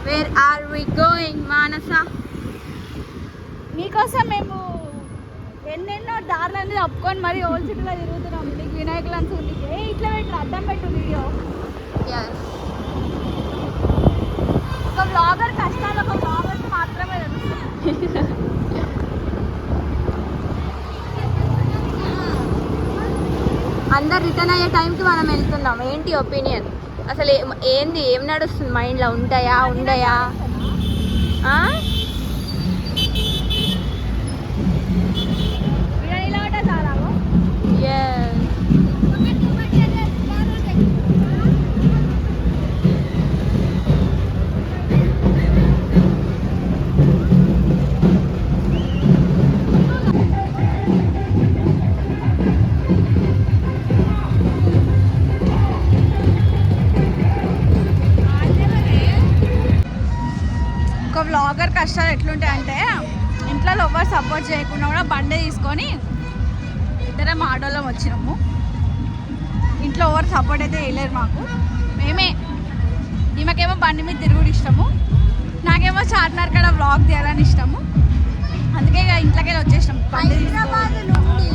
Where are we going మానస? మీకోసం మేము ఎన్నెన్నో దారులన్నీ తప్పుకొని మరి ఓల్డ్ సిటీలో తిరుగుతున్నాం. నీకు వినాయకులు అని ఇట్లా పెట్టి అడ్డం పెట్టు వీడియో. ఒక బ్లాగర్ కష్టాలు ఒక బ్లాగర్కి మాత్రమే తెలుస్తుంది. అందరు రిటర్న్ అయ్యే టైంకి మనం వెళ్తున్నాం. ఏంటి ఒపీనియన్ అసలు? ఏంది ఏం నడుస్తుంది మైండ్లో? ఉంటాయా ఉండయా? వ్లాగర్ కష్టాలు ఎట్లుంటాయంటే ఇంట్లో ఎవరు సపోర్ట్ చేయకుండా కూడా బండి తీసుకొని ఇద్దరం ఆటోలో వచ్చినాము. ఇంట్లో ఎవరు సపోర్ట్ అయితే వేయలేరు మాకు. మేమే ఈమెకేమో బండి మీద తిరుగుడు ఇష్టము, నాకేమో చార్మినార్ కాడ వ్లాగ్ తీయాలని ఇష్టము. అందుకే ఇక ఇంట్లోకి వచ్చేసినాం. హైదరాబాద్ నుండి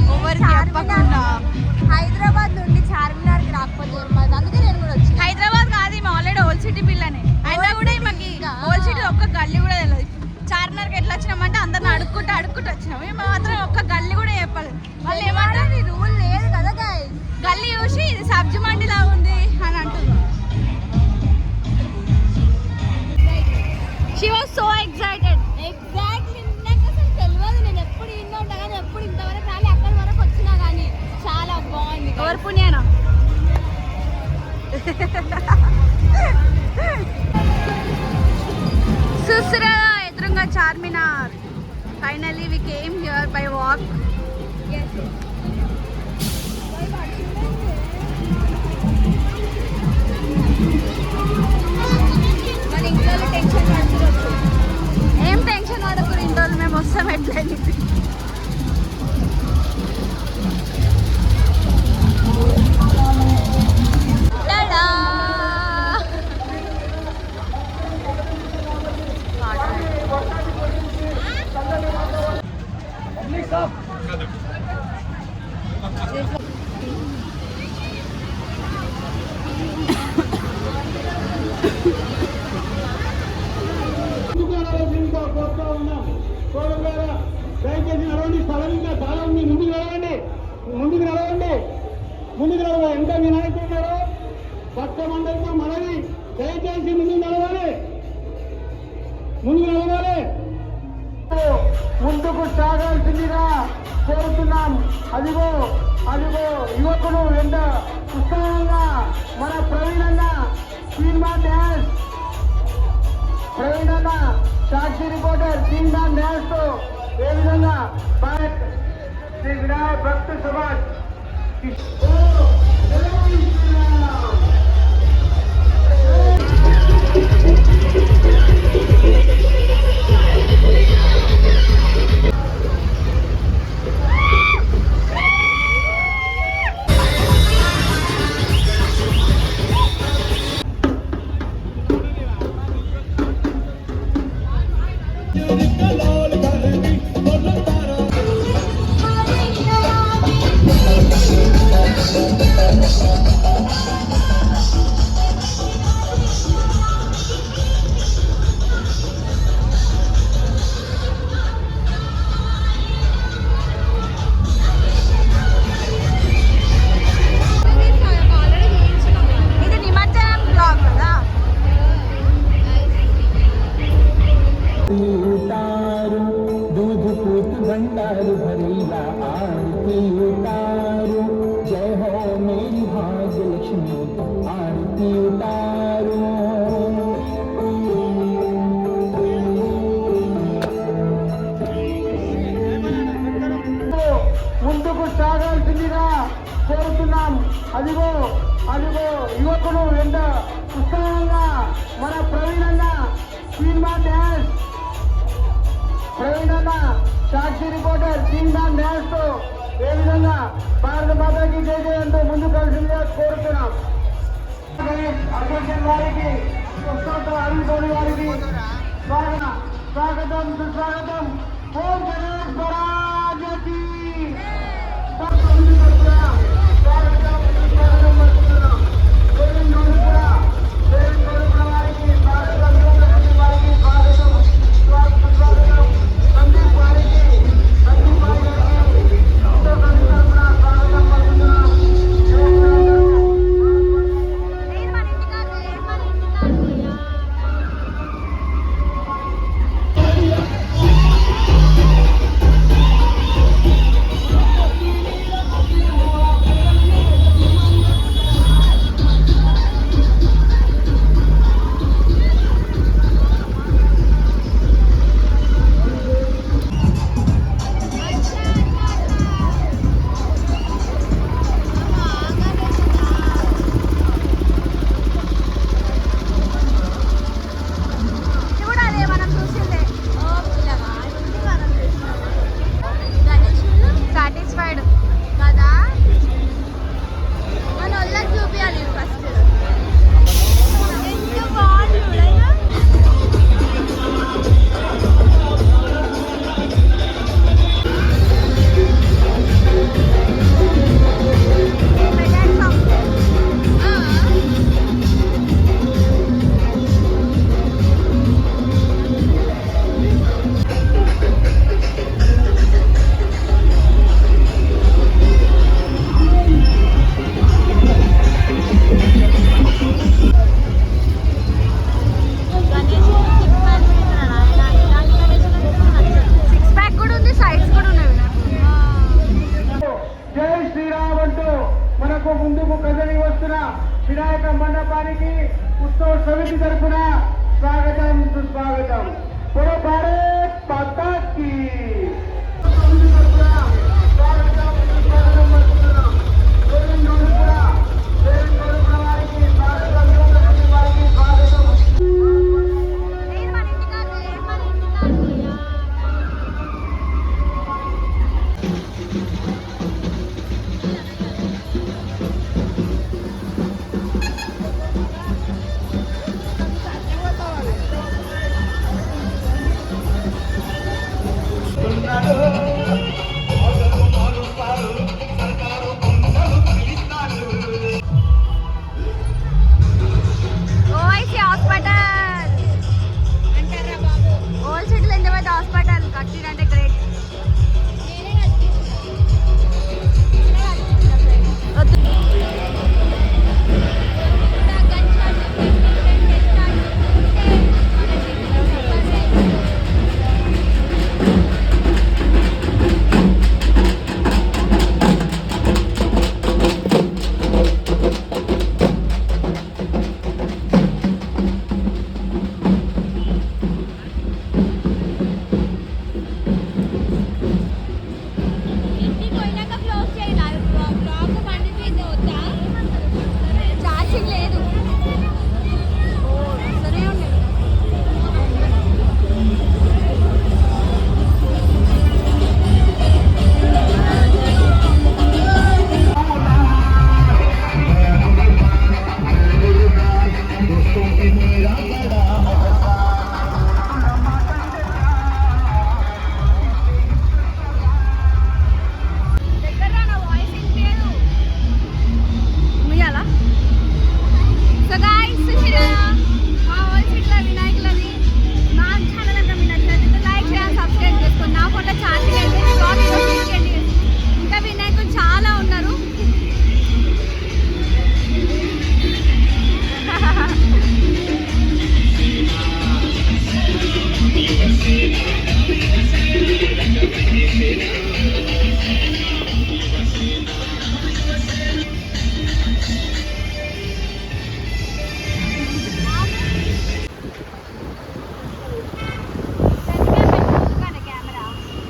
హైదరాబాద్ నుండి చార్మినార్కి రాకపోతే అందుకే నేను కూడా వచ్చి. హైదరాబాద్ కాదు ఈమె ఆల్రెడీ ఓల్డ్ సిటీ పిల్లనే. అయినా కూడా ఈమెకి ఓల్డ్ సిటీ ఒక్క గల్లీ కూడా తెలియదు. చార్మినార్కి ఎట్లా వచ్చినామంటే అందరిని అడుక్కుంటూ వచ్చినాం. మేము మాత్రం ఒక్క గల్లీ కూడా చెప్పలేదు. వాళ్ళు ఏమంటారు రూల్ లేదు కదా గల్లీ చూసి ఇది సబ్జీ మండి లాగా ఉంది అని అంటున్నారు. She was so excited. Exactly నాకు అసలు తెలియదు. నేను ఎప్పుడు ఇన్నో ఉంటా కానీ ఎప్పుడు ఇంతవరకు రాలి అక్కడి వరకు వచ్చినా కానీ చాలా బాగుంది. ఎవరు పుణ్యానా? చూస్తురా ఎదురుగా Charminar. Finally we came here by walk. మన ఇంట్లో టెన్షన్ పడుతుంది. ఏం టెన్షన్ పడకూడదు, ఇంట్లో మేము వస్తాం. ఎట్లయింది దయచేసి నడవండి. స్థలం ఇంకా చాలా ఉంది. ముందుకు నడవండి. ఎంత వినాయకులు ఉన్నారో భక్త మండలితో మనవి. దయచేసి ముందుకు నడవాలి. ముందుకు సాగాల్సిందిగా కోరుతున్నాం. అదిగో యువకులు ఎంత ఉత్సాహంగా మన ప్రవీణన్న సినిమా డ్యాన్స్, ప్రవీణన్న సాక్షి రిపోర్టర్ సినిమా డ్యాన్స్ తో ఏ విధంగా శ్రీ వినాయక భక్త సమాజ్ ముందుకు సాగాల్సిందిగా కోరుతున్నాం. అదిగో యువకులు ఎంత ఉత్సాహంగా మన ప్రవీణన్న సినిమా డ్యాన్స్, ప్రవీణన్న సాక్షి రిపోర్టర్ సినిమా డ్యాన్స్ తో ఏ విధంగా భారత మాతాకి జై జై అంటూ ముందుకు కలిసిందిగా కోరుతున్నాం. అసోసియేషన్ వారికి పుస్తక అరుణ్ గారికి స్వాగతం సుస్వాగతం. ఓం గణేష్ మహారాజకి స్వాగతం సుస్వాగతం పలుకుతున్నాం. వారికి స్వాగతం వారికి స్వాగతం సుస్వాగతం. సందీప్ వారికి స్వాగతం పలుకుతున్నాం. చూడాలి మనం చూసిందే సాటిస్ఫైడ్ కదా మన వాళ్ళకి చూపించాలి ఫస్ట్ ఎంత బాగుంది చూడగా సిక్స్ ప్యాక్ కూడా ఉంది, సైడ్స్ కూడా ఉన్నాయి జై శ్రీరామ్ అంటూ మనకు ముందుకు కదలి వస్తున్న వినాయక మండపానికి ఉత్సవ సమితి తరఫున స్వాగతం సుస్వాగతం. పూర్వ భారత్ మాతాకి సమితి తరఫున స్వాగతం సుస్వాగతం పలుకుతున్నాం. వారికి స్వాగతం వారికి స్వాగతం. ఓఐసి హాస్పిటల్ అంటారా బాబు ఓల్డ్ సిటీలో ఎంత పెద్ద హాస్పిటల్ కట్టిరంటే గ్రేట్. నేనే కట్టించిన ఇంటికి పోయినాక క్లోజ్ చేయాలి బ్లాగ్ బండి మీద వద్దా ఛార్జింగ్ లేదు. సరే ఉంది. దగ్గర నా వాయిస్ వినిపించదు. ముయ్యాలా? సో గాయ్స్ మా ఓల్డ్ సిటీలో వినాయకులది నా ఛానల్ అంతా మీరు నచ్చినట్లయితే లైక్ చేయాలి, సబ్స్క్రైబ్ చేసుకోండి. నా ఫోన్లో ఛార్జింగ్ అయితే బ్లాగ్ తీసుకోండి. ఇంకా వినాయకులు చాలా ఉన్నారు.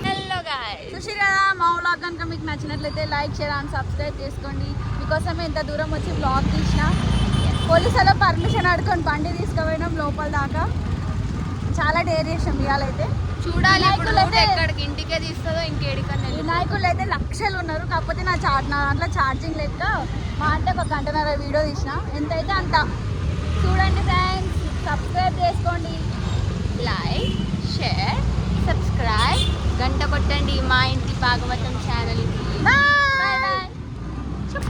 హలో గాయ్స్ చూసి కదా మా వ్లాగ్ కనుక మీకు నచ్చినట్లయితే లైక్ షేర్ అండ్ సబ్స్క్రైబ్ చేసుకోండి. మీకోసం ఎంత దూరం వచ్చి వ్లాగ్ తీసిన పోలీసులో పర్మిషన్ అడుకొని బండి తీసుకుపోయినాం లోపల దాకా. చాలా డేర్ చేసాం ఇవాళైతే. చూడాలి ఇప్పుడు వినాయకులు route అయితే- ఎక్కడికి ఇంటికే తీస్తుందో ఇంకేడికన్నా వినాయకులు అయితే లక్షలు ఉన్నారు. కాకపోతే నా దాంట్లో ఛార్జింగ్ లేక మా అంటే ఒక గంటన్నర వీడియో తీసిన. ఎంతైతే అంత చూడండి ఫ్రెండ్స్. సబ్స్క్రైబ్ చేసుకోండి. లైక్, షేర్, సబ్స్క్రైబ్, గంట కొట్టండి మా ఇంటి భాగవతం ఛానల్కి.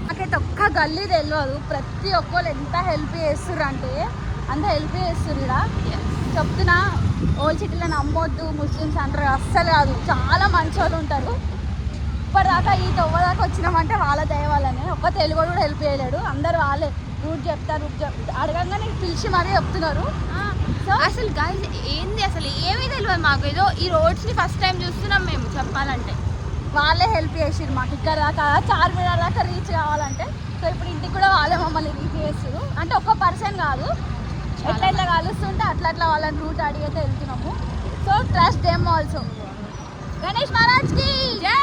నాకైతే ఒక్క గల్లీ తెలియదు. ప్రతి ఒక్కరు ఎంత హెల్ప్ చేస్తుర్రు అంటే అంత హెల్ప్ చేస్తుర్రు. ఇక్కడ చెప్తున్నా, ఓల్డ్ సిటీలో నమ్మొద్దు ముస్లిమ్స్ అంటారు, అస్సలు కాదు. చాలా మంచి వాళ్ళు ఉంటారు. ఇప్పటిదాకా ఈ తొవ్వదాకా వచ్చినామంటే వాళ్ళ దయ వల్లనే. ఒక్క తెలుగు కూడా హెల్ప్ చేయలేడు. అందరు వాళ్ళే రూట్ చెప్తారు, అడగంగానే పిలిచి మరీ చెప్తున్నారు. సో అసలు గైస్ ఏంది అసలు ఏమీ తెలియదు మాకు. ఏదో ఈ రోడ్స్ని ఫస్ట్ టైం చూస్తున్నాం మేము చెప్పాలంటే. వాళ్ళే హెల్ప్ చేసిరు మాకు ఇక్కడ దాకా, చార్మినార్ దాకా రీచ్ కావాలంటే. సో ఇప్పుడు ఇంటికి కూడా వాళ్ళే మమ్మల్ని రీచ్ చేస్తారు. అంటే ఒక్క పర్సన్ కాదు, ఎట్లా కలుస్తుంటే అట్లా వాళ్ళని రూట్ అడిగైతే వెళ్తున్నాము. So trust them also. Ganesh మహారాజ్కి జై.